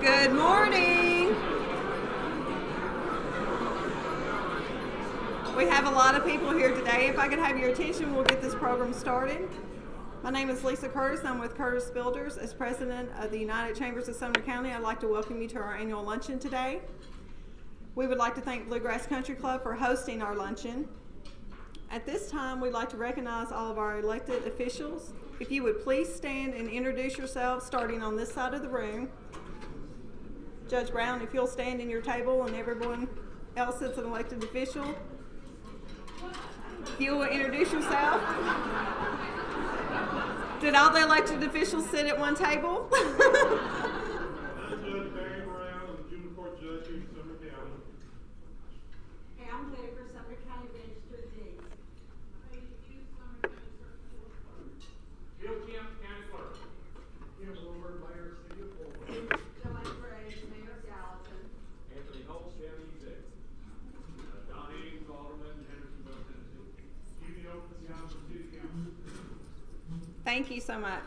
Good morning. We have a lot of people here today. If I could have your attention, we'll get this program started. My name is Lisa Curtis. I'm with Curtis Builders. As president of the United Chambers of Sumner County, I'd like to welcome you to our annual luncheon today. We would like to thank Bluegrass Country Club for hosting our luncheon. At this time, we'd like to recognize all of our elected officials. If you would please stand and introduce yourselves, starting on this side of the room. Judge Brown, if you'll stand in your table, and everyone else that's an elected official. If you will introduce yourself. Did all the elected officials sit at one table? Thank you so much.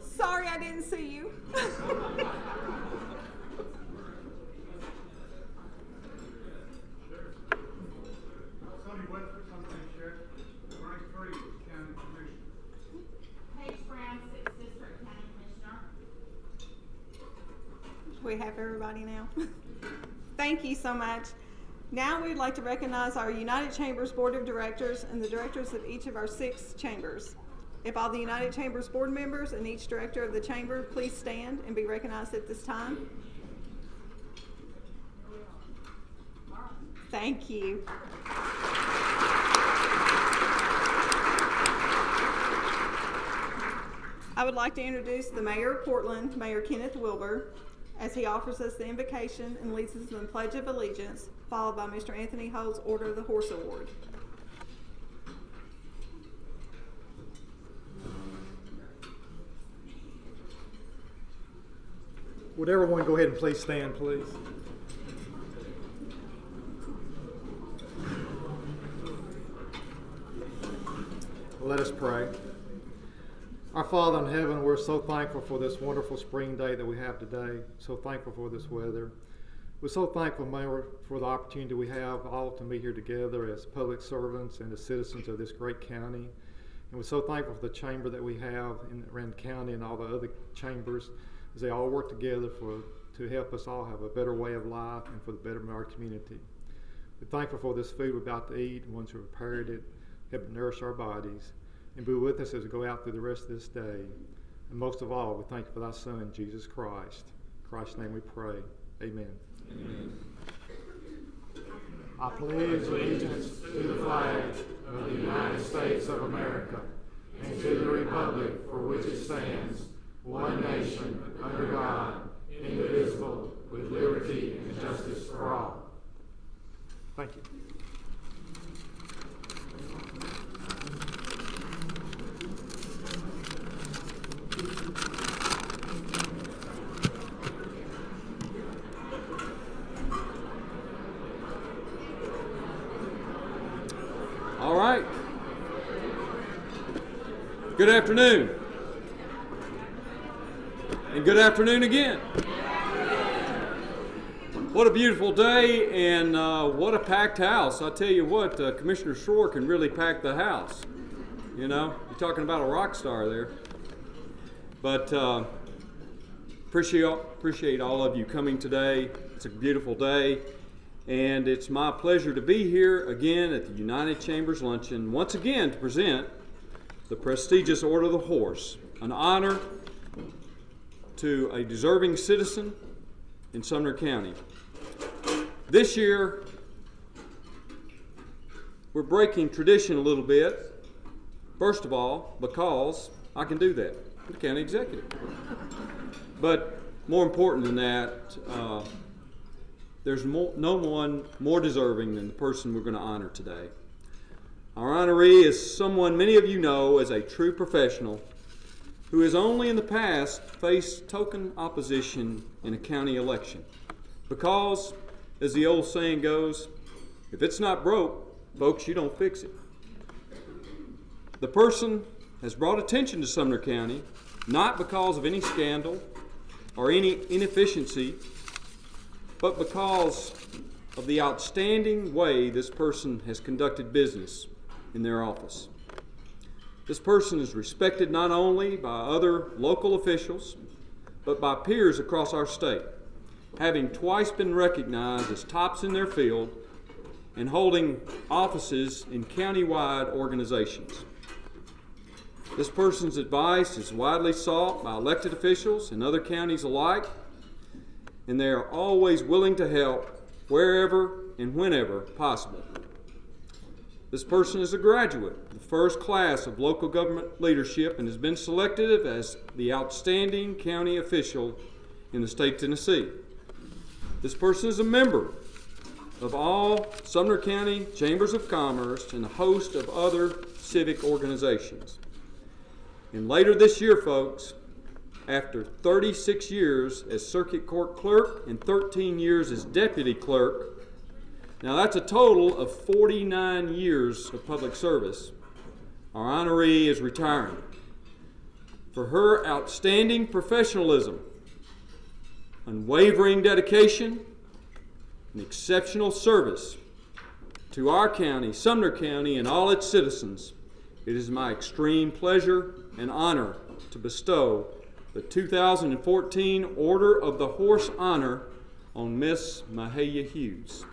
Sorry I didn't see you. We have everybody now. Thank you so much. Now we'd like to recognize our United Chambers Board of Directors and the directors of each of our 6 chambers. If all the United Chambers board members and each director of the chamber please stand and be recognized at this time. Thank you. I would like to introduce the Mayor of Portland, Mayor Kenneth Wilbur, as he offers us the invocation and leads us in the Pledge of Allegiance, followed by Mr. Anthony Ho's Order of the Horse Award. Would everyone go ahead and please stand, please? Let us pray. Our Father in heaven, we're so thankful for this wonderful spring day that we have today. So thankful for this weather. We're so thankful, Mayor, for the opportunity we have all to meet here together as public servants and as citizens of this great county. And we're so thankful for the chamber that we have around the county and all the other chambers as they all work together to help us all have a better way of life and for the betterment of our community. We're thankful for this food we're about to eat and ones who prepared it, help nourish our bodies, and be with us as we go out through the rest of this day. And most of all, we thank you for thy Son, Jesus Christ. In Christ's name we pray. Amen. Amen. I pledge allegiance to the flag of the United States of America and to the republic for which it stands, one nation, under God, indivisible, with liberty and justice for all. Thank you. All right. Good afternoon. And good afternoon again. What a beautiful day, and what a packed house. I tell you what, Commissioner Schroer can really pack the house. You know, you're talking about a rock star there. But appreciate all of you coming today. It's a beautiful day. And it's my pleasure to be here again at the United Chambers Luncheon, once again to present the prestigious Order of the Horse, an honor to a deserving citizen in Sumner County. This year, we're breaking tradition a little bit, first of all, because I can do that, I'm the county executive. But more important than that, there's no one more deserving than the person we're going to honor today. Our honoree is someone many of you know as a true professional who has only in the past faced token opposition in a county election. Because, as the old saying goes, if it's not broke, folks, you don't fix it. The person has brought attention to Sumner County, not because of any scandal or any inefficiency, but because of the outstanding way this person has conducted business in their office. This person is respected not only by other local officials, but by peers across our state, having twice been recognized as tops in their field and holding offices in county-wide organizations. This person's advice is widely sought by elected officials and other counties alike, and they are always willing to help wherever and whenever possible. This person is a graduate of the first class of local government leadership and has been selected as the outstanding county official in the state of Tennessee. This person is a member of all Sumner County Chambers of Commerce and a host of other civic organizations. And later this year, folks, after 36 years as circuit court clerk and 13 years as deputy clerk, now that's a total of 49 years of public service, our honoree is retiring. For her outstanding professionalism, unwavering dedication, and exceptional service to our county, Sumner County, and all its citizens, it is my extreme pleasure and honor to bestow the 2014 Order of the Horse Honor on Miss Mahalia Hughes.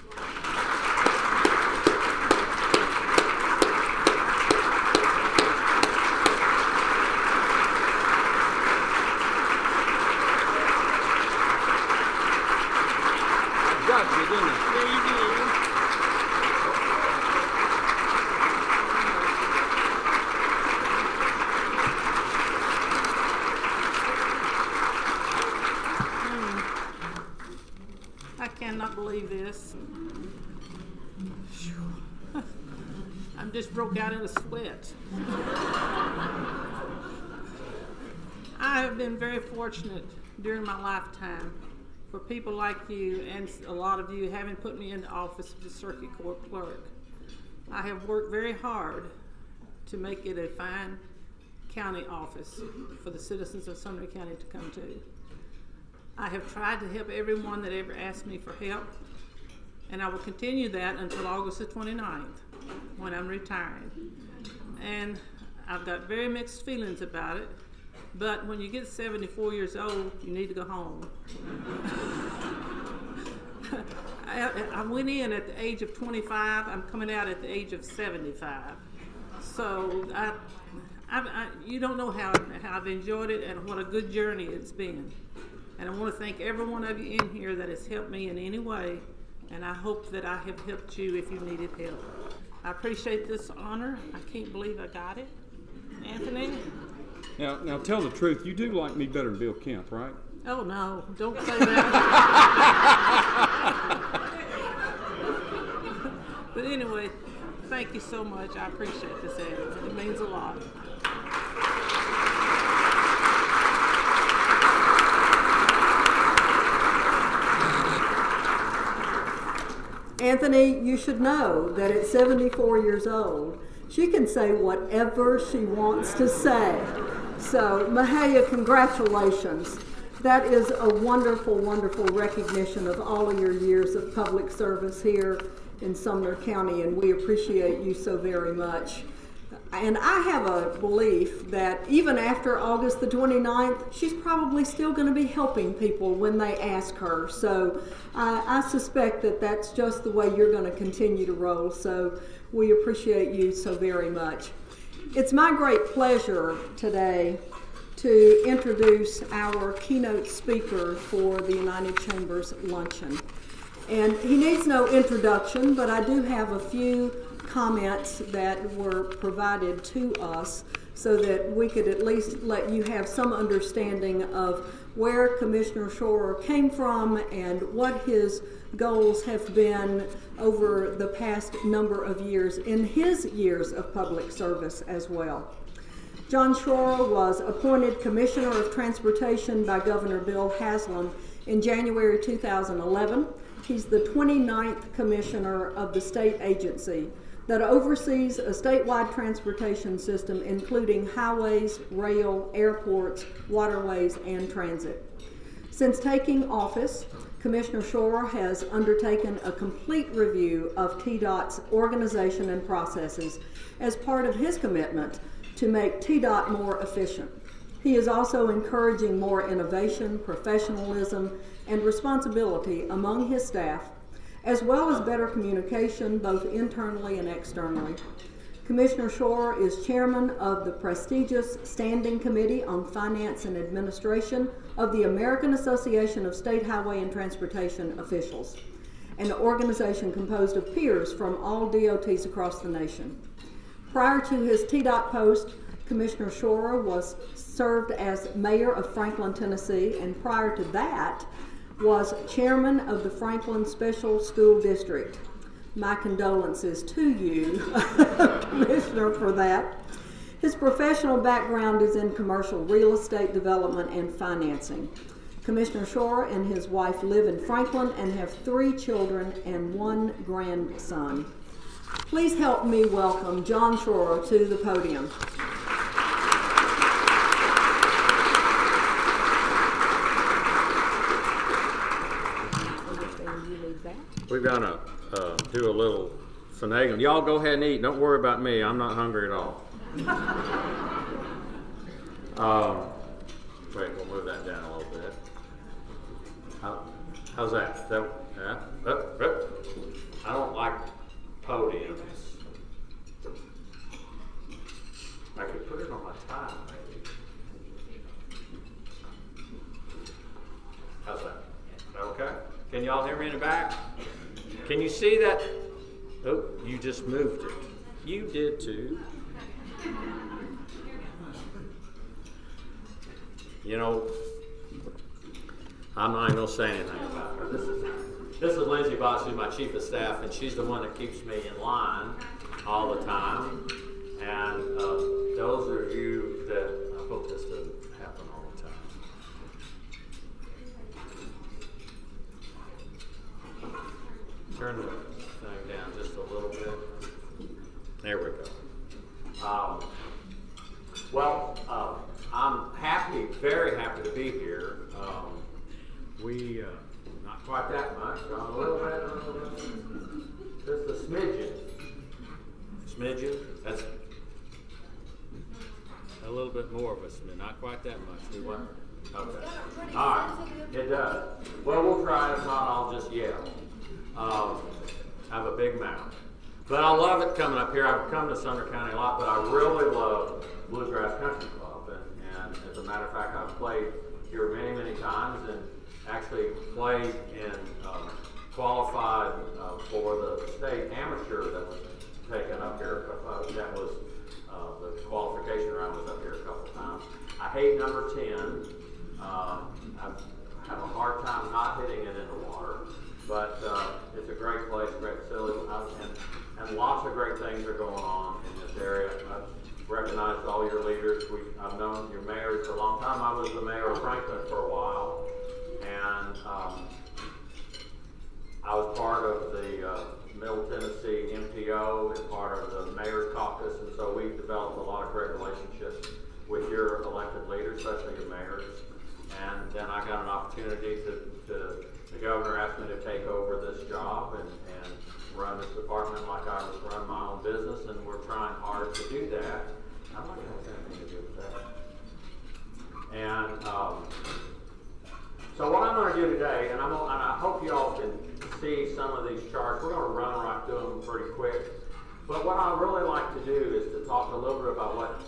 I cannot believe this. I'm just broke out in a sweat. I have been very fortunate during my lifetime for people like you and a lot of you having put me in the office of the circuit court clerk. I have worked very hard to make it a fine county office for the citizens of Sumner County to come to. I have tried to help everyone that ever asked me for help, and I will continue that until August the 29th when I'm retiring. And I've got very mixed feelings about it, but when you get 74 years old, you need to go home. I went in at the age of 25. I'm coming out at the age of 75. So you don't know how I've enjoyed it and what a good journey it's been. And I want to thank every one of you in here that has helped me in any way, and I hope that I have helped you if you needed help. I appreciate this honor. I can't believe I got it. Anthony? Now tell the truth. You do like me better than Bill Kemp, right? Oh, no. Don't say that. But anyway, thank you so much. I appreciate this, Ed. It means a lot. Anthony, you should know that at 74 years old, she can say whatever she wants to say. So, Mahalia, congratulations. That is a wonderful, wonderful recognition of all of your years of public service here in Sumner County, and we appreciate you so very much. And I have a belief that even after August the 29th, she's probably still going to be helping people when they ask her. So I suspect that that's just the way you're going to continue to roll. So we appreciate you so very much. It's my great pleasure today to introduce our keynote speaker for the United Chambers Luncheon. And he needs no introduction, but I do have a few comments that were provided to us so that we could at least let you have some understanding of where Commissioner Schroer came from and what his goals have been over the past number of years in his years of public service as well. John Schroer was appointed Commissioner of Transportation by Governor Bill Haslam in January 2011. He's the 29th Commissioner of the state agency that oversees a statewide transportation system including highways, rail, airports, waterways, and transit. Since taking office, Commissioner Schroer has undertaken a complete review of TDOT's organization and processes as part of his commitment to make TDOT more efficient. He is also encouraging more innovation, professionalism, and responsibility among his staff, as well as better communication both internally and externally. Commissioner Schroer is chairman of the prestigious Standing Committee on Finance and Administration of the American Association of State Highway and Transportation Officials, an organization composed of peers from all DOTs across the nation. Prior to his TDOT post, Commissioner Schroer served as mayor of Franklin, Tennessee, and prior to that was chairman of the Franklin Special School District. My condolences to you, Commissioner, for that. His professional background is in commercial real estate development and financing. Commissioner Schroer and his wife live in Franklin and have 3 children and 1 grandson. Please help me welcome John Schroer to the podium. We're gonna do a little finagling. Y'all go ahead and eat. Don't worry about me. I'm not hungry at all. Wait, we'll move that down a little bit. How's that? Yeah? I don't like podiums. I could put it on my tie, maybe. How's that? Is that okay? Can y'all hear me in the back? Can you see that? Oh, you just moved it. You did too. You know, I'm not even gonna say anything about her. This is Lindsay Botts, who's my chief of staff, and she's the one that keeps me in line all the time. And those of you that, I hope this doesn't happen all the time. Turn the thing down just a little bit. There we go. I'm happy, very happy to be here. Not quite that much, a little bit, just a smidgen. Smidgen, that's a little bit more of a smidgen, not quite that much. We want, okay. All right, it does. Well, we'll try it. If not, I'll just yell. I have a big mouth. But I love it coming up here. I've come to Sumner County a lot, but I really love Bluegrass Country Club. And as a matter of fact, I've played here many, many times and actually played and qualified for the state amateur that was taken up here. That was the qualification round was up here a couple of times. I hate number 10. I have a hard time not hitting it in the water. But it's a great place, great facility, and lots of great things are going on in this area. I've recognized all your leaders. I've known your mayors for a long time. I was the mayor of Franklin for a while, and I was part of the Middle Tennessee MTO and part of the mayor's caucus, and so we've developed a lot of great relationships with your elected leaders, especially your mayors. And then I got an opportunity to the governor asked me to take over this job and run this department like I was running my own business, and we're trying hard to do that. I'm not going to have anything to do with that. And so what I'm going to do today, and I hope you all can see some of these charts. We're going to run right through them pretty quick. But what I really like to do is to talk a little bit about what.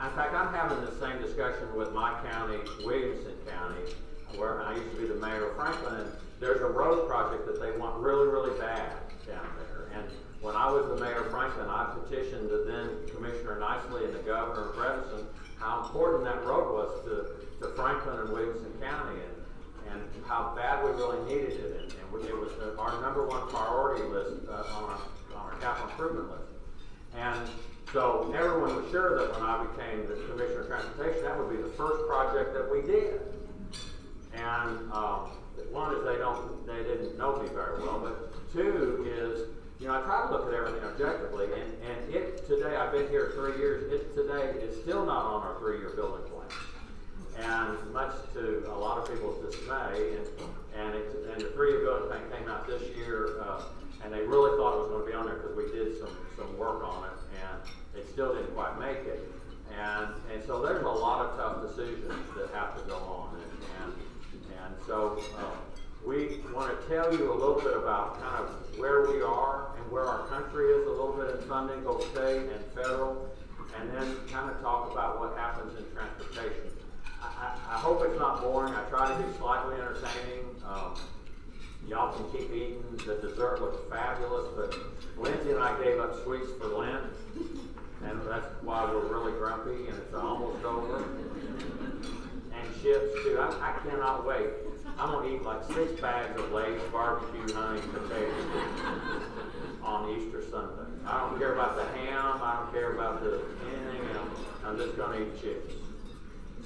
In fact, I'm having the same discussion with my county, Williamson County, where I used to be the mayor of Franklin, and there's a road project that they want really, really bad down there. And when I was the mayor of Franklin, I petitioned the then Commissioner Nicely and the Governor of Bredesen how important that road was to Franklin and Williamson County, and how bad we really needed it. And it was our number 1 priority list on our capital improvement list. And so everyone was sure that when I became the Commissioner of Transportation, that would be the first project that we did. And one is they didn't know me very well, but 2 is, I try to look at everything objectively, and it today, I've been here 3 years, it today is still not on our 3-year building plan. and much to a lot of people's dismay, and the 3 year building thing came out this year, and they really thought it was going to be on there because we did some work on it, and it still didn't quite make it. And so there's a lot of tough decisions that have to go on, and so we want to tell you a little bit about kind of where we are and where our country is a little bit in funding, both state and federal, and then kind of talk about what happens in transportation. I hope it's not boring. I try to be slightly entertaining. Y'all can keep eating. The dessert looks fabulous, but Lindsay and I gave up sweets for Lent, and that's why we're really grumpy, and it's almost over. And chips too. I cannot wait. I'm gonna eat like 6 bags of Lay's barbecue honey potatoes on Easter Sunday. I don't care about the ham. I don't care about anything else. I'm just gonna eat chips.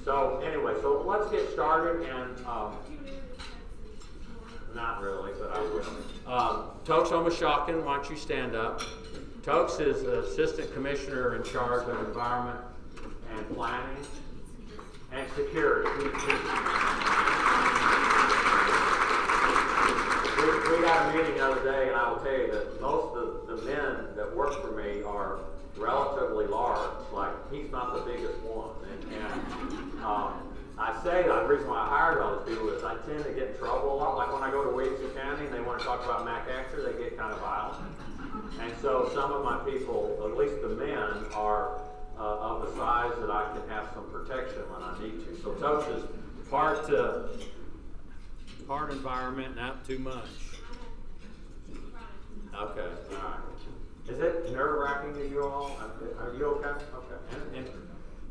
So anyway, so let's get started, and not really, but I will. Tokes Omashawkin, why don't you stand up? Tokes is the Assistant Commissioner in charge of Environment and Planning and Security. We got a meeting the other day, and I will tell you that most of the men that work for me are relatively large. Like, he's not the biggest one. I say that the reason why I hired all those people is I tend to get in trouble a lot. Like when I go to Williamson County and they want to talk about Mac Actor, they get kind of violent. And so some of my people, at least the men, are of a size that I can have some protection when I need to. So Tokes is part environment, not too much. Okay, all right. Is it nerve-wracking to you all? Are you okay? Okay. And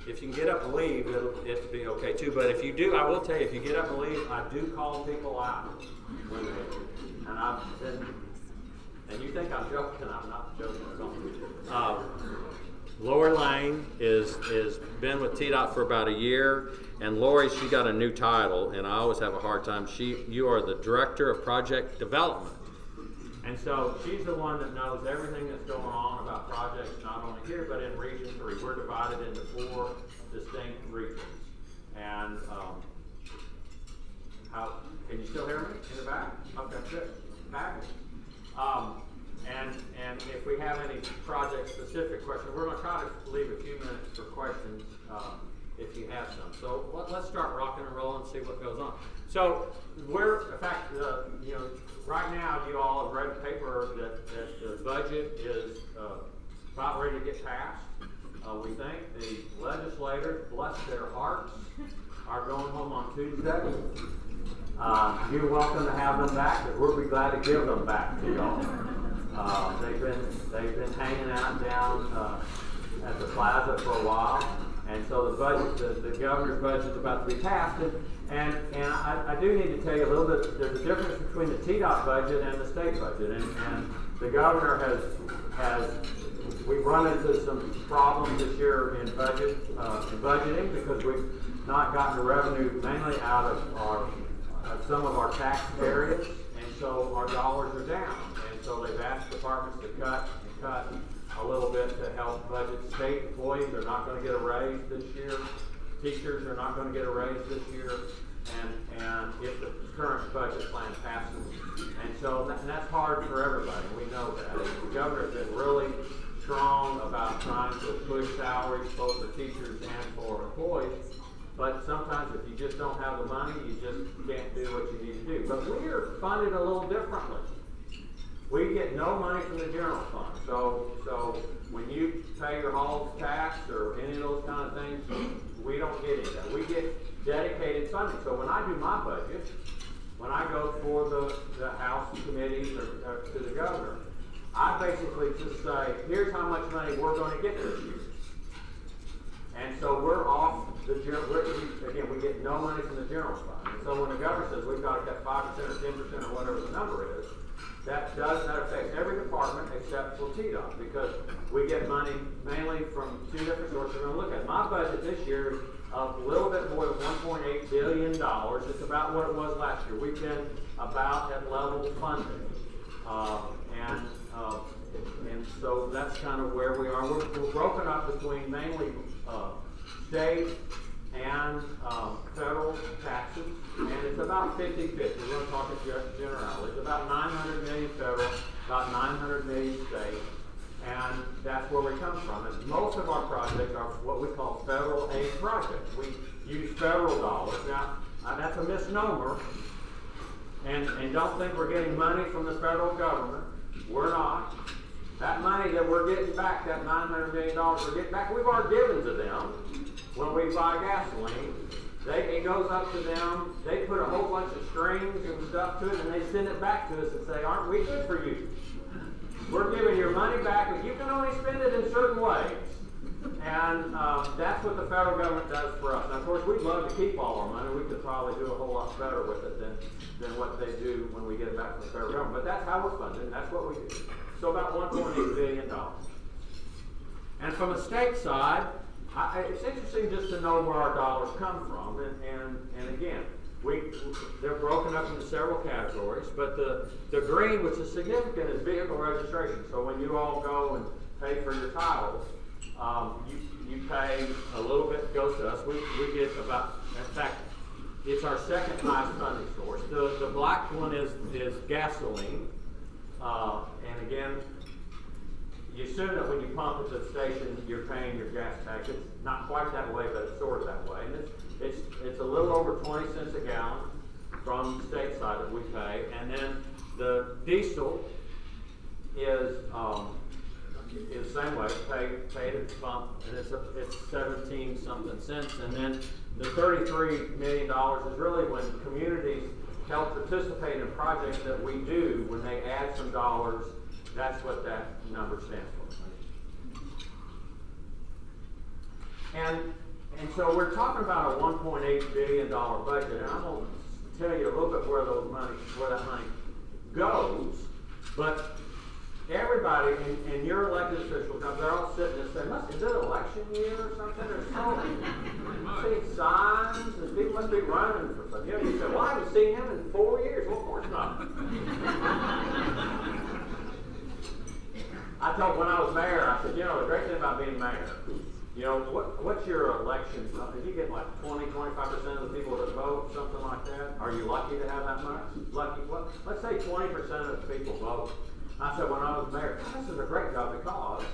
if you can get up and leave, it'll be okay too. But if you do, I will tell you, if you get up and leave, I do call people out when they, and I've been, and you think I'm joking, I'm not joking at all. Lori Lane is been with TDOT for about a year, and Lori, she got a new title, and I always have a hard time. You are the Director of Project Development. And so she's the one that knows everything that's going on about projects, not only here, but in Region 3. We're divided into 4 distinct regions. And can you still hear me in the back? Okay, good. Fabulous. And if we have any project-specific questions, we're going to try to leave a few minutes for questions if you have some. So let's start rocking and rolling and see what goes on. So in fact, right now you all have read the paper that the budget is about ready to get passed. We think the legislators, bless their hearts, are going home on Tuesday. You're welcome to have them back, because we'll be glad to give them back to y'all. They've been hanging out down at the plaza for a while, and so the budget, the governor's budget is about to be passed. And I do need to tell you a little bit. There's a difference between the TDOT budget and the state budget, and the governor has we've run into some problems this year in budgeting because we've not gotten the revenue mainly out of some of our tax areas, and so our dollars are down. And so they've asked departments to cut a little bit to help budget. State employees are not going to get a raise this year. Teachers are not going to get a raise this year, and if the current budget plan passes. And so that's hard for everybody. We know that. And the governor has been really strong about trying to push salaries both for teachers and for employees. But sometimes if you just don't have the money, you just can't do what you need to do. But we are funded a little differently. We get no money from the general fund. So when you pay your hall's tax or any of those kind of things, we don't get any of that. We get dedicated funding. So when I do my budget, when I go for the House committees or to the governor, I basically just say, here's how much money we're going to get this year. And so we're off the general, again, we get no money from the general fund. And so when the governor says we've got to cut 5% or 10% or whatever the number is, that affects every department except for TDOT, because we get money mainly from 2 different sources we're going to look at. My budget this year is a little bit more than $1.8 billion. It's about what it was last year. We've been about at level funding. And so that's kind of where we are. We're broken up between mainly state and federal taxes, and it's about 50-50. We're going to talk in generality. It's about 900 million federal, about 900 million state, and that's where we come from. And most of our projects are what we call federal aid projects. We use federal dollars. Now, that's a misnomer, and don't think we're getting money from the federal government. We're not. That money that we're getting back, that $900 million we're getting back, we've already given to them when we buy gasoline. It goes up to them, they put a whole bunch of strings and stuff to it, and they send it back to us and say, aren't we good for you? We're giving your money back, but you can only spend it in certain ways. And that's what the federal government does for us. Now, of course, we'd love to keep all our money. We could probably do a whole lot better with it than what they do when we get it back from the federal government. But that's how we're funded, and that's what we do. So about $1.8 billion. And from the state side, it's interesting just to know where our dollars come from. And again, they're broken up into several categories. But the green, which is significant, is vehicle registration. So when you all go and pay for your titles, you pay a little bit goes to us. We get about, in fact, it's our second highest funding source. The black one is gasoline. And again, you assume that when you pump at the station, you're paying your gas tax. It's not quite that way, but it's sort of that way. And it's a little over 20 cents a gallon from the state side that we pay. And then the diesel is the same way, paid at the pump, and it's 17 something cents. And then the $33 million is really when communities help participate in projects that we do. When they add some dollars, that's what that number stands for. And so we're talking about a $1.8 billion budget, and I'm going to tell you a little bit where that money goes. But everybody, and your elected officials, they're all sitting and saying, is it election year or something? There's so many signs, and people must be running for something. You know, you say, well, I haven't seen him in 4 years. Well, of course not. I told when I was mayor, I said, the great thing about being mayor, what's your election? If you get like 20-25% of the people that vote, something like that, are you lucky to have that much? Lucky? Well, let's say 20% of the people vote. I said when I was mayor, this is a great job because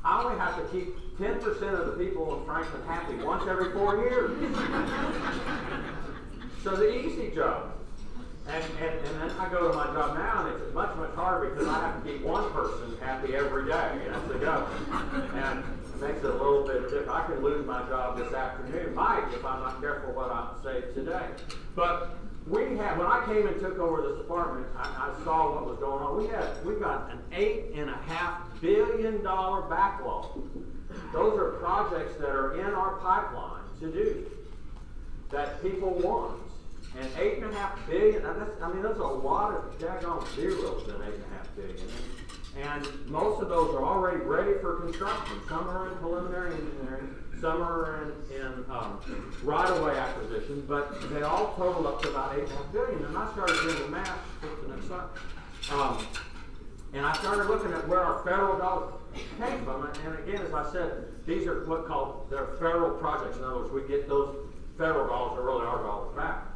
I only have to keep 10% of the people in Franklin happy once every 4 years. So the easy job. And then I go to my job now, and it's much, much harder because I have to keep one person happy every day, and that's the governor. And it makes it a little bit different. I could lose my job this afternoon, might, if I'm not careful what I say today. But when I came and took over this department, I saw what was going on. We've got an $8.5 billion backlog. Those are projects that are in our pipeline to do that people want. And $8.5 billion, that's a lot of daggone zeros in $8.5 billion. And most of those are already ready for construction. Some are in preliminary engineering, some are in right-of-way acquisition, but they all total up to about $8.5 billion. And I started doing the math, flip the next slide, and I started looking at where our federal dollars came from. And again, as I said, these are they're federal projects. In other words, we get those federal dollars are really our dollars back.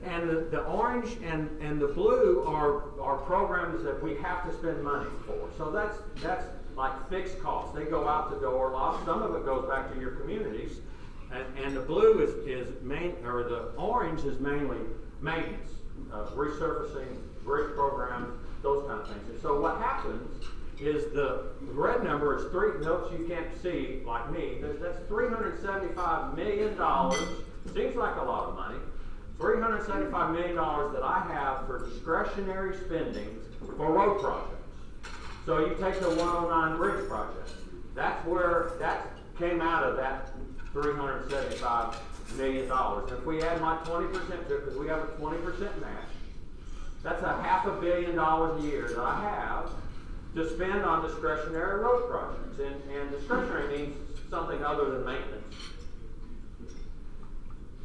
And the orange and the blue are programs that we have to spend money for. So that's like fixed costs. They go out the door. Some of it goes back to your communities. And the blue is the orange is mainly maintenance, resurfacing, bridge programs, those kind of things. And so what happens is the red number is notes you can't see like me. That's $375 million. Seems like a lot of money. $375 million that I have for discretionary spending for road projects. So you take the 109 bridge project. That's where that came out of that $375 million. And if we add my 20% to it, because we have a 20% match, that's $500 million a year that I have to spend on discretionary road projects. And discretionary means something other than maintenance.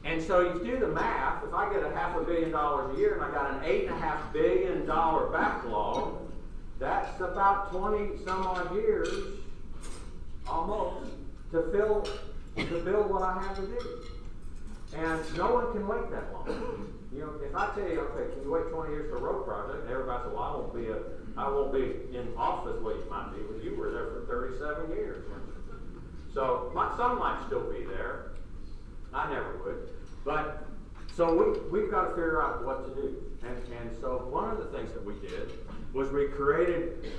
And so you do the math. If I get $500 million a year and I got an $8.5 billion backlog, that's about 20 some odd years, almost, to build what I have to do. And no one can wait that long. You know, if I tell you, okay, can you wait 20 years for a road project? And everybody says, well, I won't be in office. Well, you might be. Well, you were there for 37 years. So my son might still be there. I never would. But so we've got to figure out what to do. And so one of the things that we did was we created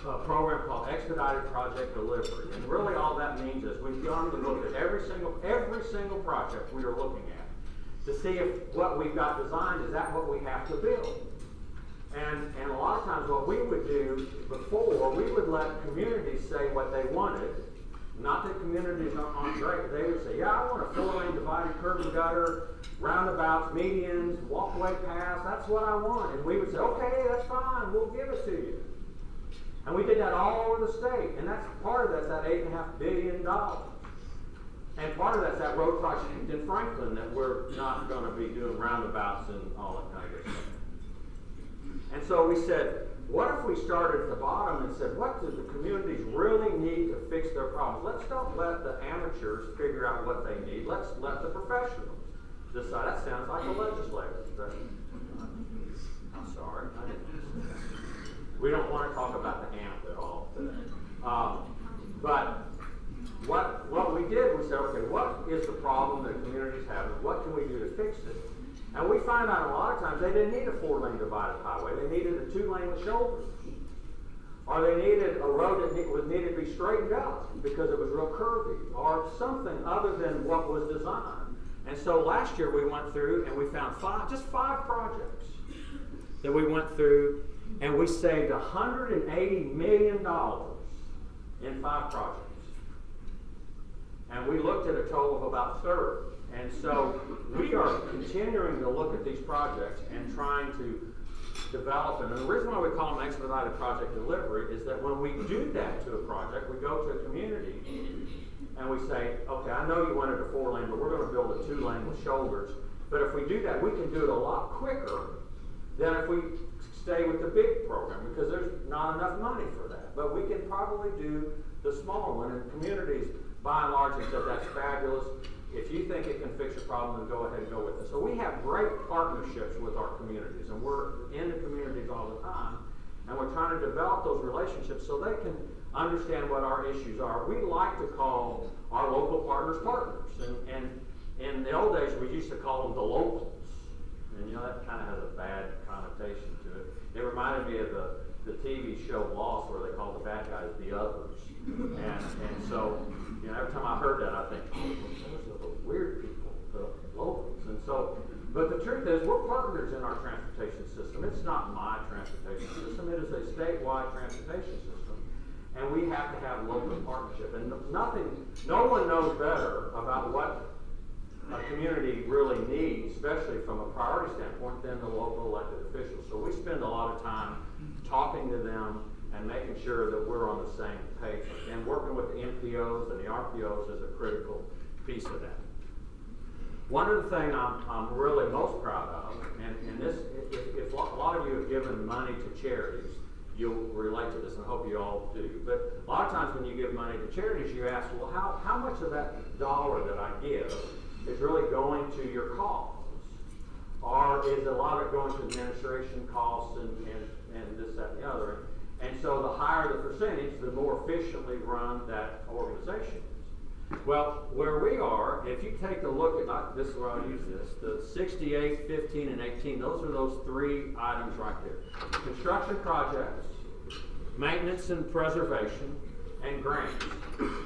a program called Expedited Project Delivery. And really all that means is we've gone to look at every single project we are looking at to see if what we've got designed, is that what we have to build. And a lot of times what we would do before, we would let communities say what they wanted. Not that communities aren't great. They would say, yeah, I want a 4-lane divided curb and gutter, roundabouts, medians, walkway paths. That's what I want. And we would say, okay, that's fine. We'll give it to you. And we did that all over the state. And that's part of that's that $8.5 billion. And part of that's that road project in Franklin that we're not going to be doing roundabouts and all that kind of good stuff. And so we said, what if we started at the bottom and said, what do the communities really need to fix their problems? Let's don't let the amateurs figure out what they need. Let's let the professionals decide. That sounds like a legislator. I'm sorry. We don't want to talk about the AMP at all today. But what we did, we said, okay, what is the problem that communities have, and what can we do to fix it? And we find out a lot of times they didn't need a 4-lane divided highway. They needed a 2-lane with shoulders. Or they needed a road that needed to be straightened out because it was real curvy. Or something other than what was designed. And so last year we went through and we found just five projects that we went through, and we saved $180 million in 5 projects. And we looked at a total of about 30. And so we are continuing to look at these projects and trying to develop them. And the reason why we call them expedited project delivery is that when we do that to a project, we go to a community and we say, okay, I know you wanted a 4-lane, but we're going to build a 2-lane with shoulders. But if we do that, we can do it a lot quicker than if we stay with the big program, because there's not enough money for that. But we can probably do the small one, and communities, by and large, have said that's fabulous. If you think it can fix your problem, then go ahead and go with it. So we have great partnerships with our communities, and we're in the communities all the time, and we're trying to develop those relationships so they can understand what our issues are. We like to call our local partners partners, and in the old days we used to call them the locals, and you know that kind of has a bad connotation to it. It reminded me of the TV show Lost, where they call the bad guys the others, and so. You know, every time I heard that, I think, oh, those are the weird people, the locals. And so, but the truth is, we're partners in our transportation system. It's not my transportation system. It is a statewide transportation system. And we have to have local partnership. And no one knows better about what a community really needs, especially from a priority standpoint, than the local elected officials. So we spend a lot of time talking to them and making sure that we're on the same page. And working with the NPOs and the RPOs is a critical piece of that. One of the things I'm really most proud of, and this, if a lot of you have given money to charities, you'll relate to this, and I hope you all do. But a lot of times when you give money to charities, you ask, well, how much of that dollar that I give is really going to your cause? Or is a lot of it going to administration costs and this, that, and the other? And so the higher the percentage, the more efficiently run that organization is. Well, where we are, if you take a look at, this is where I'll use this, the 68, 15, and 18, those are those 3 items right there. Construction projects, maintenance and preservation, and grants.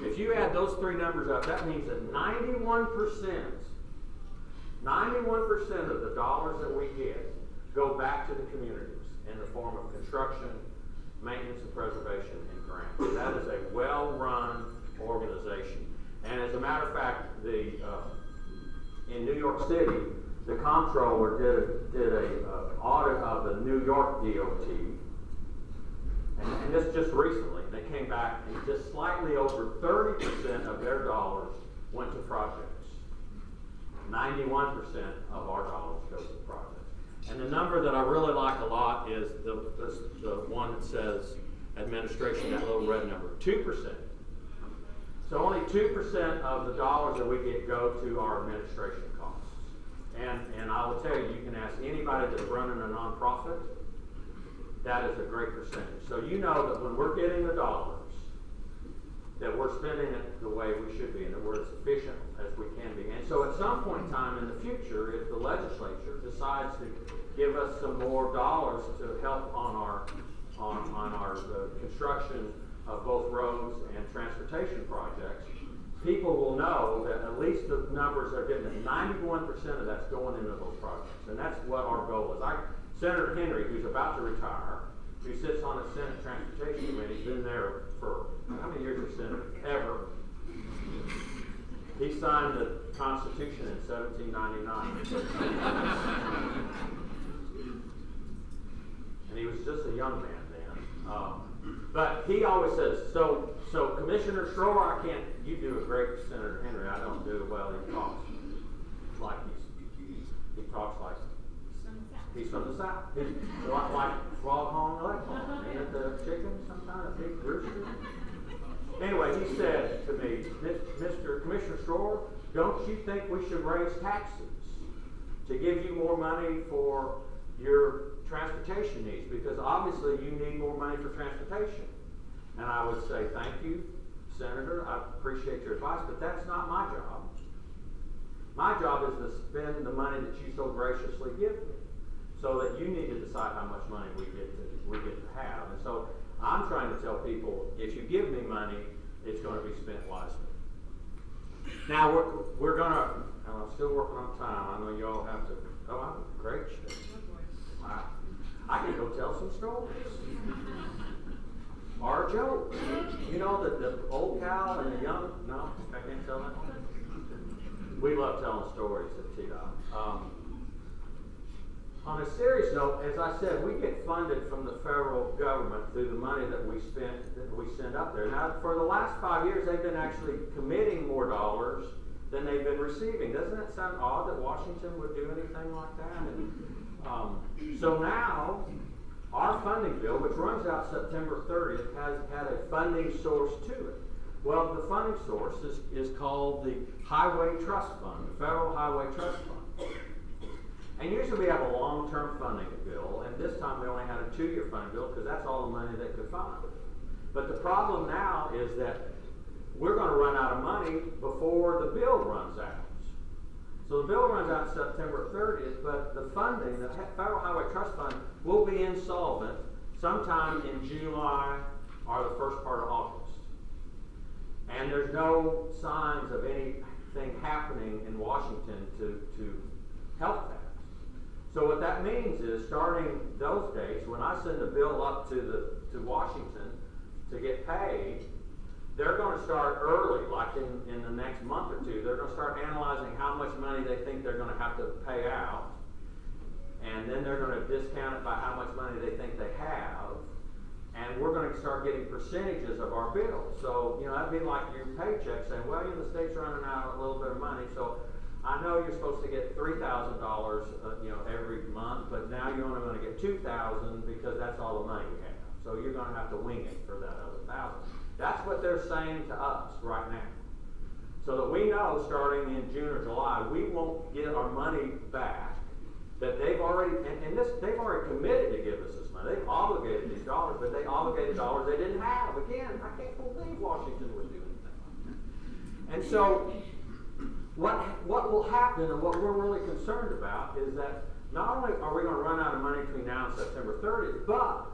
If you add those 3 numbers up, that means that 91% of the dollars that we get go back to the communities in the form of construction, maintenance and preservation, and grants. That is a well-run organization. And as a matter of fact, in New York City, the comptroller did a audit of the New York DOT, and this just recently. They came back and just slightly over 30% of their dollars went to projects. 91% of our dollars go to projects. And the number that I really like a lot is the one that says administration, that little red number, 2%. So only 2% of the dollars that we get go to our administration costs. And I will tell you, you can ask anybody that's running a nonprofit, that is a great percentage. So you know that when we're getting the dollars, that we're spending it the way we should be and that we're as efficient as we can be. And so at some point in time in the future, if the legislature decides to give us some more dollars to help on our construction of both roads and transportation projects, people will know that at least the numbers are getting that 91% of that's going into those projects. And that's what our goal is. Senator Henry, who's about to retire, who sits on the Senate Transportation Committee, he's been there for how many years as Senator? Ever. He signed the Constitution in 1799. And he was just a young man then. But he always says, so Commissioner Schroer, you do a great Senator Henry, I don't do well. He talks like he's from the South. He's like Froghorn Leghorn. Ain't it the chicken sometimes, a big rooster? Anyway, he said to me, Mr. Commissioner Schroer, don't you think we should raise taxes to give you more money for your transportation needs? Because obviously you need more money for transportation. And I would say, thank you, Senator, I appreciate your advice, but that's not my job. My job is to spend the money that you so graciously give me, so that you need to decide how much money we get to have. And so I'm trying to tell people, if you give me money, it's going to be spent wisely. Now we're gonna, and I'm still working on time. I know y'all have to. Oh, I'm a great show. Wow. I can go tell some stories. Or a joke. You know the old cow and the young. No, I can't tell that one. We love telling stories at TDOT. On a serious note, as I said, we get funded from the federal government through the money that we send up there. Now, for the last 5 years, they've been actually committing more dollars than they've been receiving. Doesn't that sound odd that Washington would do anything like that? And, so now, our funding bill, which runs out September 30th, has had a funding source to it. Well, the funding source is called the Highway Trust Fund, the Federal Highway Trust Fund. And usually we have a long-term funding bill, and this time we only had a 2-year funding bill because that's all the money they could find. But the problem now is that we're going to run out of money before the bill runs out. So the bill runs out September 30th, but the funding, the Federal Highway Trust Fund, will be insolvent sometime in July or the first part of August. And there's no signs of anything happening in Washington to help that. So what that means is, starting those days, when I send a bill up to Washington to get paid, they're going to start early, like in the next month or two. They're going to start analyzing how much money they think they're going to have to pay out, and then they're going to discount it by how much money they think they have, and we're going to start getting percentages of our bills. So, that'd be like your paycheck saying, well, the state's running out a little bit of money, so I know you're supposed to get $3,000, every month, but now you're only going to get $2,000 because that's all the money we have. So you're going to have to wing it for that other $1,000. That's what they're saying to us right now. So that we know, starting in June or July, we won't get our money back. That they've already, they've already committed to give us this money. They've obligated these dollars, but they obligated dollars they didn't have. Again, I can't believe Washington would do anything like that. And so, what will happen, and what we're really concerned about, is that not only are we going to run out of money between now and September 30th, but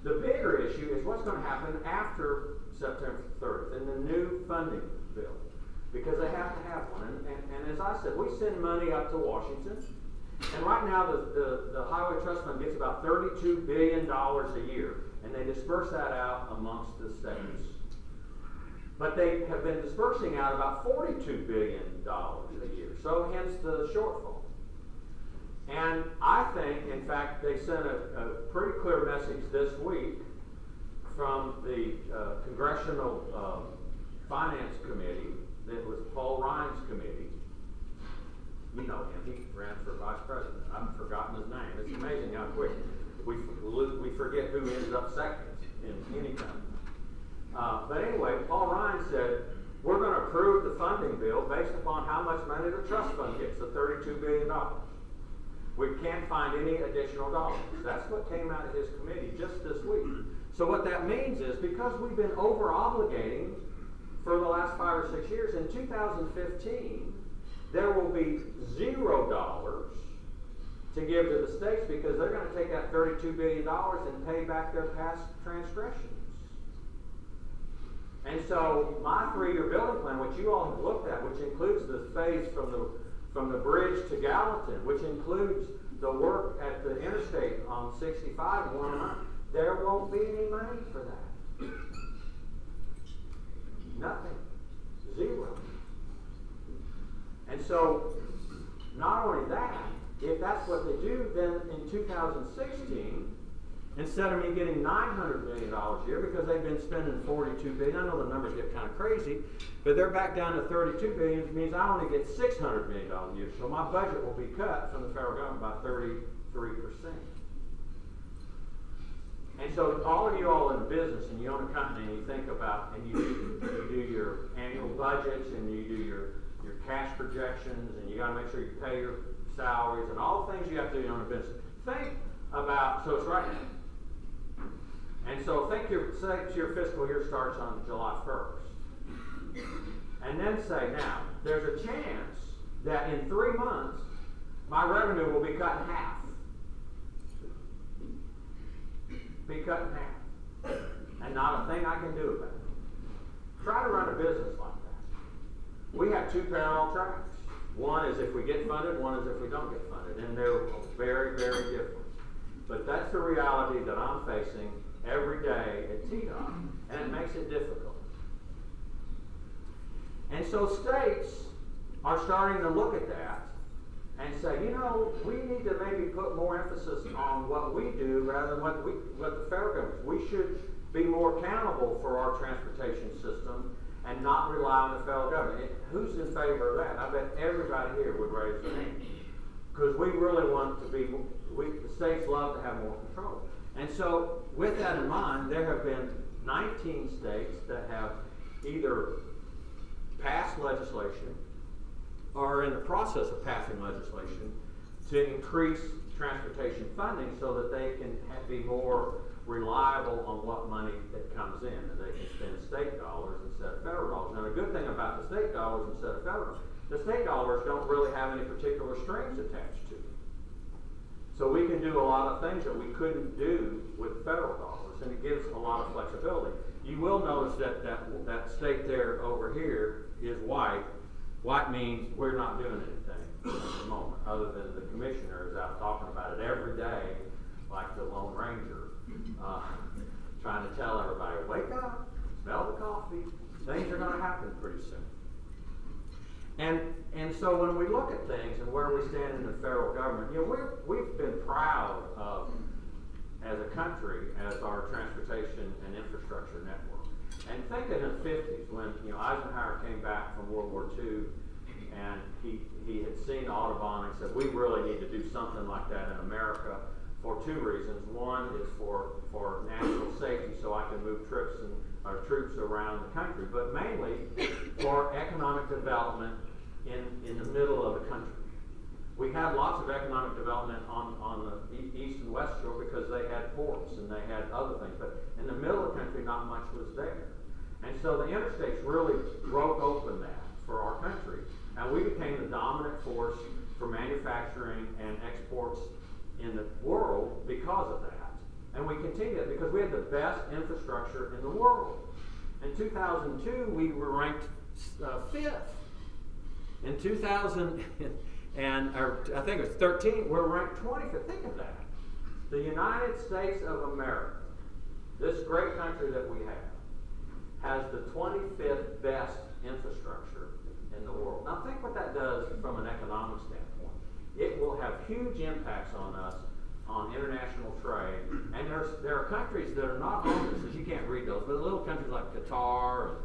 the bigger issue is what's going to happen after September 30th in the new funding bill, because they have to have one. And as I said, we send money up to Washington, and right now the Highway Trust Fund gets about $32 billion a year, and they disperse that out amongst the states. But they have been dispersing out about $42 billion a year, so hence the shortfall. And I think, in fact, they sent a pretty clear message this week from the Congressional Finance Committee, that was Paul Ryan's committee. You know him, he ran for vice president. I've forgotten his name. It's amazing how quick we forget who ends up second in any country. But anyway, Paul Ryan said, we're going to approve the funding bill based upon how much money the trust fund gets, the $32 billion. We can't find any additional dollars. That's what came out of his committee just this week. So what that means is, because we've been over-obligating for the last 5 or 6 years, in 2015, there will be $0 to give to the states, because they're going to take that $32 billion and pay back their past transgressions. And so my 3-year building plan, which you all have looked at, which includes the phase from the bridge to Gallatin, which includes the work at the interstate on 65 and 109, there won't be any money for that. Nothing. Zero. And so, not only that, if that's what they do, then in 2016, instead of me getting $900 million a year, because they've been spending $42 billion, I know the numbers get kind of crazy, but they're back down to $32 billion, which means I only get $600 million a year. So my budget will be cut from the federal government by 33%. And so all of you all in business, and you own a company, and you think about, and you do your annual budgets, and you do your cash projections, and you got to make sure you pay your salaries, and all the things you have to do on a business. Think about, so it's right now. And so think your fiscal year starts on July 1st. And then say, now, there's a chance that in 3 months, my revenue will be cut in half. Be cut in half. And not a thing I can do about it. Try to run a business like that. We have 2 parallel tracks. One is if we get funded, one is if we don't get funded. And they're very, very different. But that's the reality that I'm facing every day at TDOT. And it makes it difficult. And so states are starting to look at that and say, you know, we need to maybe put more emphasis on what we do rather than what the federal government. We should be more accountable for our transportation system and not rely on the federal government. Who's in favor of that? I bet everybody here would raise their hand. Because we really want to be, the states love to have more control. And so, with that in mind, there have been 19 states that have either passed legislation or are in the process of passing legislation to increase transportation funding so that they can be more reliable on what money that comes in, and they can spend state dollars instead of federal dollars. Now, the good thing about the state dollars instead of federal, the state dollars don't really have any particular strings attached to them. So we can do a lot of things that we couldn't do with federal dollars, and it gives a lot of flexibility. You will notice that state there over here is white. White means we're not doing anything at the moment, other than the commissioner is out talking about it every day, like the Lone Ranger, trying to tell everybody, wake up, smell the coffee, things are going to happen pretty soon. And so when we look at things and where we stand in the federal government, you know, we've been proud of, as a country, as our transportation and infrastructure network. And think in the 50s when, you know, Eisenhower came back from World War II and he had seen Audubon and said, we really need to do something like that in America for 2 reasons. One is for national safety, so I can move troops around the country, but mainly for economic development in the middle of the country. We had lots of economic development on the east and west shore because they had ports and they had other things, but in the middle of the country not much was there. And so the interstates really broke open that for our country, and we became the dominant force for manufacturing and exports in the world because of that. And we continue that because we had the best infrastructure in the world. In 2002, we were ranked 5th. In 2000, I think it was 13, we're ranked 25th. Think of that. The United States of America, this great country that we have, has the 25th best infrastructure in the world. Now think what that does from an economic standpoint. It will have huge impacts on us on international trade. And there are countries that are not on this, you can't read those, but little countries like Qatar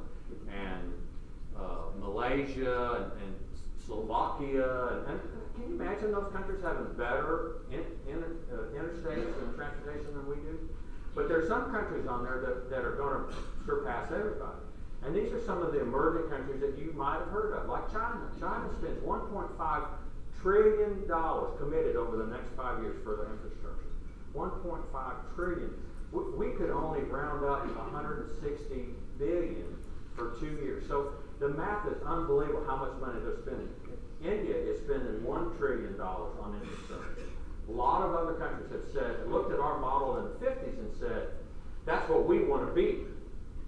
and Malaysia and Slovakia. And can you imagine those countries having better interstates and transportation than we do? But there are some countries on there that are going to surpass everybody. And these are some of the emerging countries that you might have heard of, like China. China spends $1.5 trillion committed over the next 5 years for their infrastructure. $1.5 trillion. We could only round up 160 billion for 2 years. So the math is unbelievable how much money they're spending. India is spending $1 trillion on infrastructure. A lot of other countries have said, looked at our model in the 50s and said, that's what we want to be.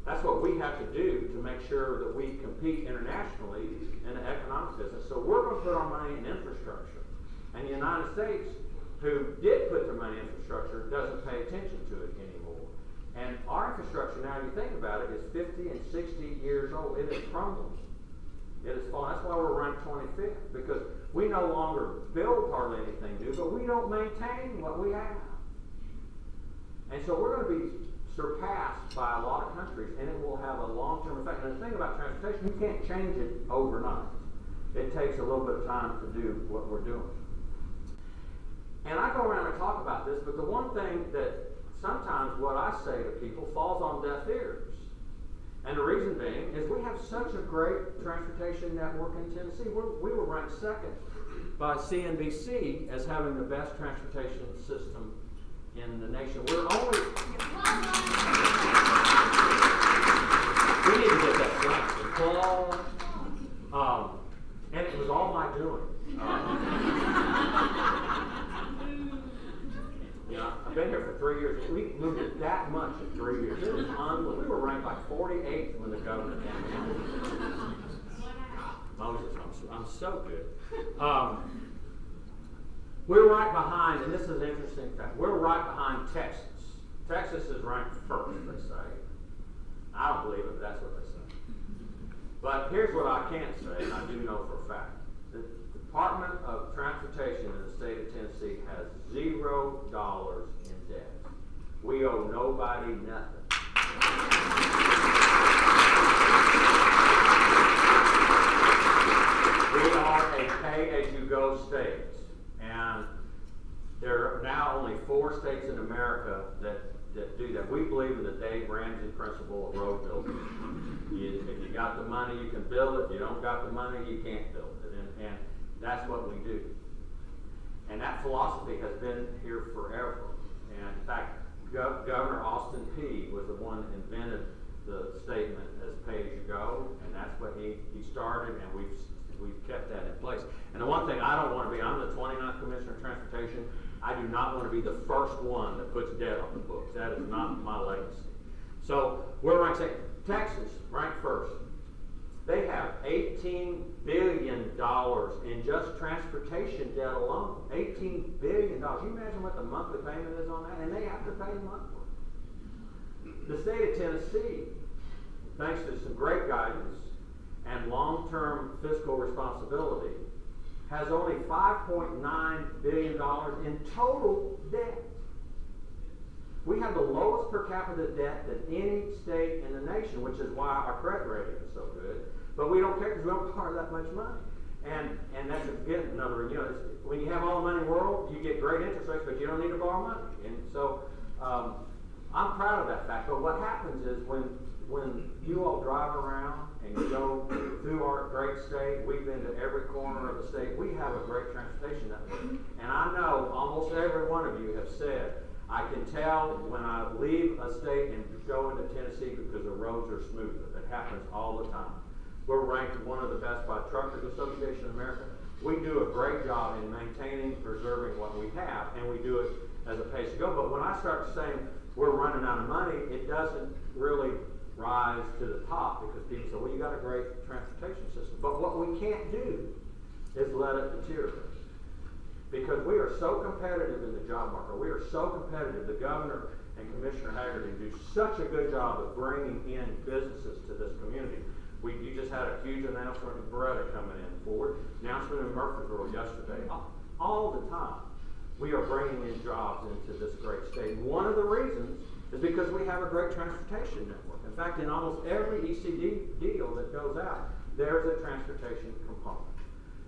That's what we have to do to make sure that we compete internationally in the economic business. So we're going to put our money in infrastructure. And the United States, who did put their money in infrastructure, doesn't pay attention to it anymore. And our infrastructure now, if you think about it, is 50 and 60 years old. It is crumbling. It is falling. That's why we're ranked 25th, because we no longer build hardly anything new, but we don't maintain what we have. And so we're going to be surpassed by a lot of countries, and it will have a long-term effect. And the thing about transportation, you can't change it overnight. It takes a little bit of time to do what we're doing. And I go around and talk about this, but the one thing that sometimes what I say to people falls on deaf ears. And the reason being is we have such a great transportation network in Tennessee. We were ranked second by CNBC as having the best transportation system in the nation. We're only... We need to get that flag. And it was all my doing. I've been here for 3 years. We moved it that much in 3 years. It was unbelievable. We were ranked like 48th when the governor came in. Moses, I'm so good. We're right behind, and this is an interesting fact, we're right behind Texas. Texas is ranked first, they say. I don't believe it, but that's what they say. But here's what I can't say, and I do know for a fact. The Department of Transportation in the state of Tennessee has $0 in debt. We owe nobody nothing. We are a pay-as-you-go state. And there are now only 4 states in America that do that. We believe in the Dave Ramsey principle of road building. If you got the money, you can build it. If you don't got the money, you can't build it. And that's what we do. And that philosophy has been here forever. And in fact, Governor Austin Peay was the one that invented the statement as pay-as-you-go, and that's what he started, and we've kept that in place. And the one thing I don't want to be, I'm the 29th Commissioner of Transportation, I do not want to be the first one that puts debt on the books. That is not my legacy. So we're ranked second. Texas, ranked first. They have $18 billion in just transportation debt alone. $18 billion. Can you imagine what the monthly payment is on that? And they have to pay monthly. The state of Tennessee, thanks to some great guidance and long-term fiscal responsibility, has only $5.9 billion in total debt. We have the lowest per capita debt than any state in the nation, which is why our credit rating is so good. But we don't care because we don't borrow that much money. And that's, again, another, when you have all the money in the world, you get great interest rates, but you don't need to borrow money. And so I'm proud of that fact. But what happens is when you all drive around and you go through our great state, we've been to every corner of the state, we have a great transportation network. And I know almost every one of you have said, I can tell when I leave a state and go into Tennessee because the roads are smoother. It happens all the time. We're ranked one of the best by Truckers Association of America. We do a great job in maintaining, preserving what we have, and we do it as a pace to go. But when I start saying we're running out of money, it doesn't really rise to the top because people say, well, you got a great transportation system. But what we can't do is let it deteriorate. Because we are so competitive in the job market. We are so competitive. The governor and Commissioner Haggerty do such a good job of bringing in businesses to this community. You just had a huge announcement of Beretta coming in forward, announcement in Murfreesboro yesterday. All the time, we are bringing in jobs into this great state. And one of the reasons is because we have a great transportation network. In fact, in almost every ECD deal that goes out, there's a transportation component.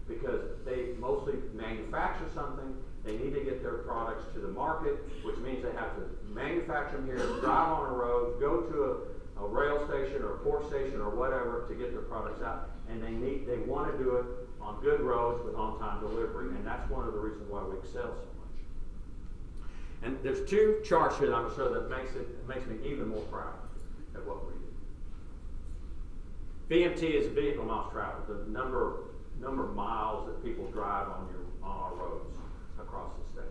Because they mostly manufacture something, they need to get their products to the market, which means they have to manufacture them here, drive on a road, go to a rail station or a port station or whatever to get their products out, and they want to do it on good roads with on-time delivery, and that's one of the reasons why we excel so much. And there's two charts here that I'm going to show that makes me even more proud of what we do. VMT is vehicle miles traveled, the number of miles that people drive on our roads across the state.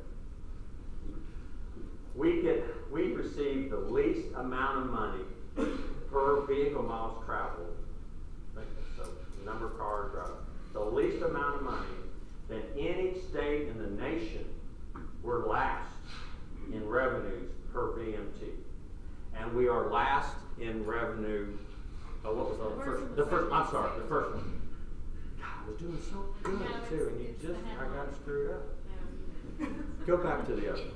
We receive the least amount of money per vehicle miles traveled. So the number of cars driven, the least amount of money than any state in the nation. We're last in revenues per VMT, and we are last in revenue. What was the first? The first. I'm sorry, the first one. God, I was doing so good too, and I got screwed up. Go back to the other.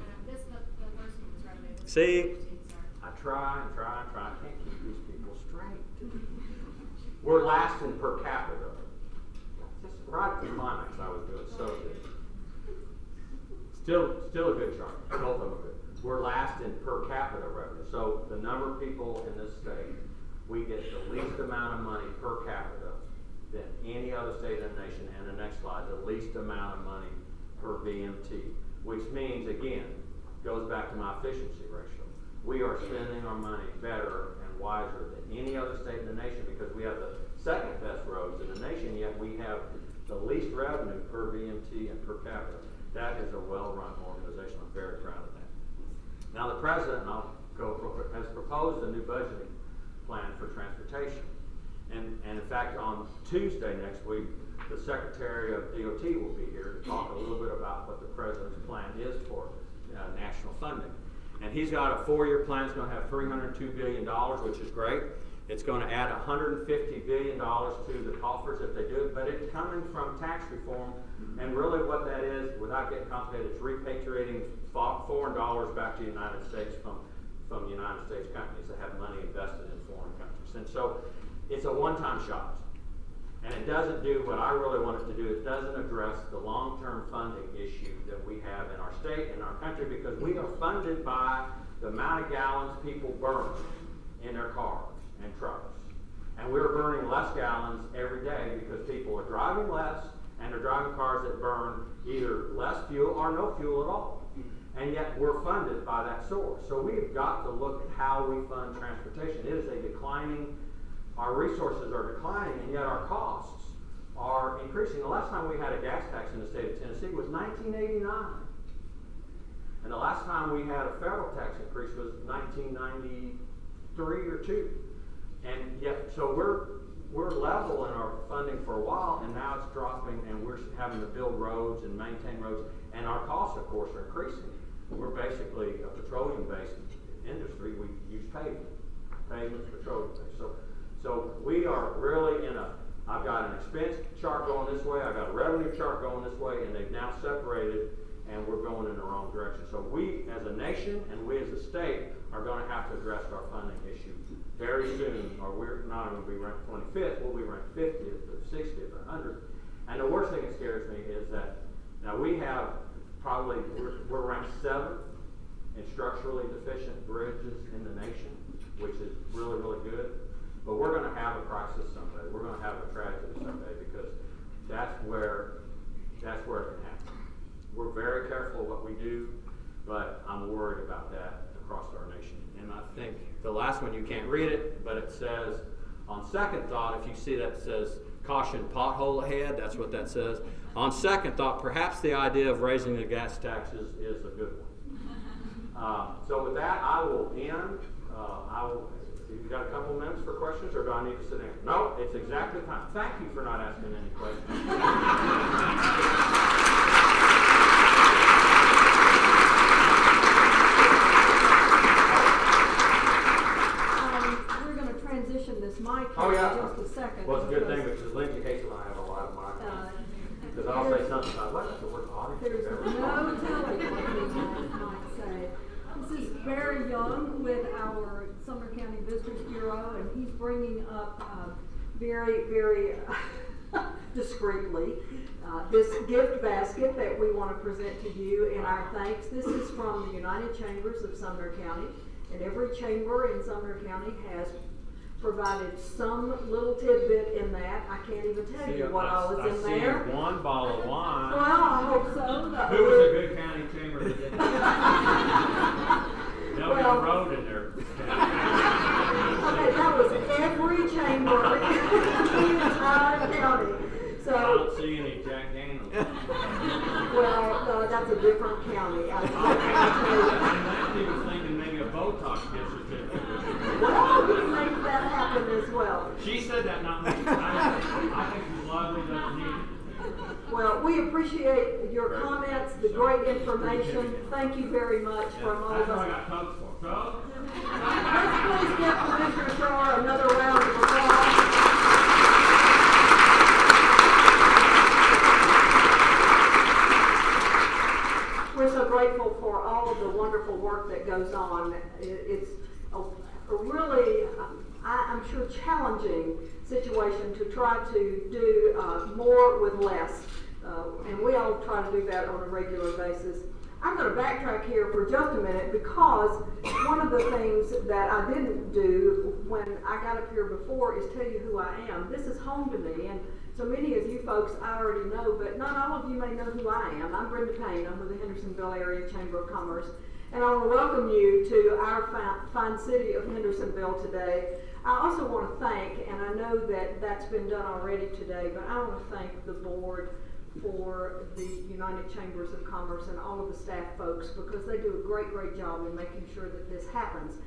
See, I try. I can't keep these people straight. We're last in per capita. Just right at the climax, I was doing so good. Still a good chart. Both of them are good. We're last in per capita revenue. So the number of people in this state, we get the least amount of money per capita than any other state in the nation. And the next slide, the least amount of money per VMT, which means, again, goes back to my efficiency ratio. We are spending our money better and wiser than any other state in the nation because we have the second best roads in the nation, yet we have the least revenue per VMT and per capita. That is a well-run organization. I'm very proud of that. Now the president, and I'll go real quick, has proposed a new budgeting plan for transportation. And in fact, on Tuesday next week, the Secretary of DOT will be here to talk a little bit about what the president's plan is for national funding. And he's got a 4-year plan. It's going to have $302 billion, which is great. It's going to add $150 billion to the coffers if they do it, but it's coming from tax reform. And really what that is, without getting complicated, it's repatriating foreign dollars back to the United States from United States companies that have money invested in foreign countries. And so it's a one-time shot. And it doesn't do what I really want it to do. It doesn't address the long-term funding issue that we have in our state and our country because we are funded by the amount of gallons people burn in their cars and trucks. And we're burning less gallons every day because people are driving less and they're driving cars that burn either less fuel or no fuel at all. And yet we're funded by that source. So we've got to look at how we fund transportation. It is a declining. Our resources are declining, and yet our costs are increasing. The last time we had a gas tax in the state of Tennessee was 1989. And the last time we had a federal tax increase was 1993 or 2. And yet, so we're level in our funding for a while, and now it's dropping, and we're having to build roads and maintain roads, and our costs, of course, are increasing. We're basically a petroleum-based industry. We use pavement's petroleum-based. So we are really I've got an expense chart going this way, I've got a revenue chart going this way, and they've now separated, and we're going in the wrong direction. So we as a nation and we as a state are going to have to address our funding issue very soon, or we're not going to be ranked 25th, we'll be ranked 50th or 60th or 100th. And the worst thing that scares me is that now we have we're ranked 7th in structurally deficient bridges in the nation, which is really, really good. But we're going to have a crisis someday. We're going to have a tragedy someday because that's where it can happen. We're very careful what we do, but I'm worried about that across our nation. And I think the last one, you can't read it, but it says, on second thought, if you see that it says, caution pothole ahead, that's what that says. On second thought, perhaps the idea of raising the gas taxes is a good one. So with that, I will end. You got a couple minutes for questions, or do I need to sit down? No, it's exactly time. Thank you for not asking any questions. We're going to transition this mic Oh, here yeah. in just a second. Well, it's a good thing because Lindsay Hayes and I have a lot of microphones. Because I'll say something like, what is the word audience? There's no telling what we might say. This is Barry Young with our Sumner County Visitors Bureau, and he's bringing up very, very discreetly this gift basket that we want to present to you in our thanks. This is from the United Chambers of Sumner County, and every chamber in Sumner County has provided some little tidbit in that. I can't even tell you what all was in there. One bottle of wine. Well, I hope so. Who was a good county chamber? There'll be a road in there. Okay, that was every chamber in the entire county. I don't see any Jack Daniels. Well, that's a different county. And Nancy was thinking maybe a Botox gift certificate. Well, we can make that happen as well. She said that, not me. I think she's lovely, doesn't need it. Well, we appreciate your comments, the great information. Thank you very much from all That's of what I us. got Coke for. Coke? Let's please give Commissioner Schroer another round of applause. We're so grateful for all of the wonderful work that goes on. It's a really, I'm sure, challenging situation to try to do more with less. And we all try to do that on a regular basis. I'm going to backtrack here for just a minute because one of the things that I didn't do when I got up here before is tell you who I am. This is home to me, and so many of you folks I already know, but not all of you may know who I am. I'm Brenda Payne. I'm with the Hendersonville Area Chamber of Commerce, and I want to welcome you to our fine city of Hendersonville today. I also want to thank, and I know that that's been done already today, but I want to thank the board for the United Chambers of Commerce and all of the staff folks because they do a great job in making sure that this happens.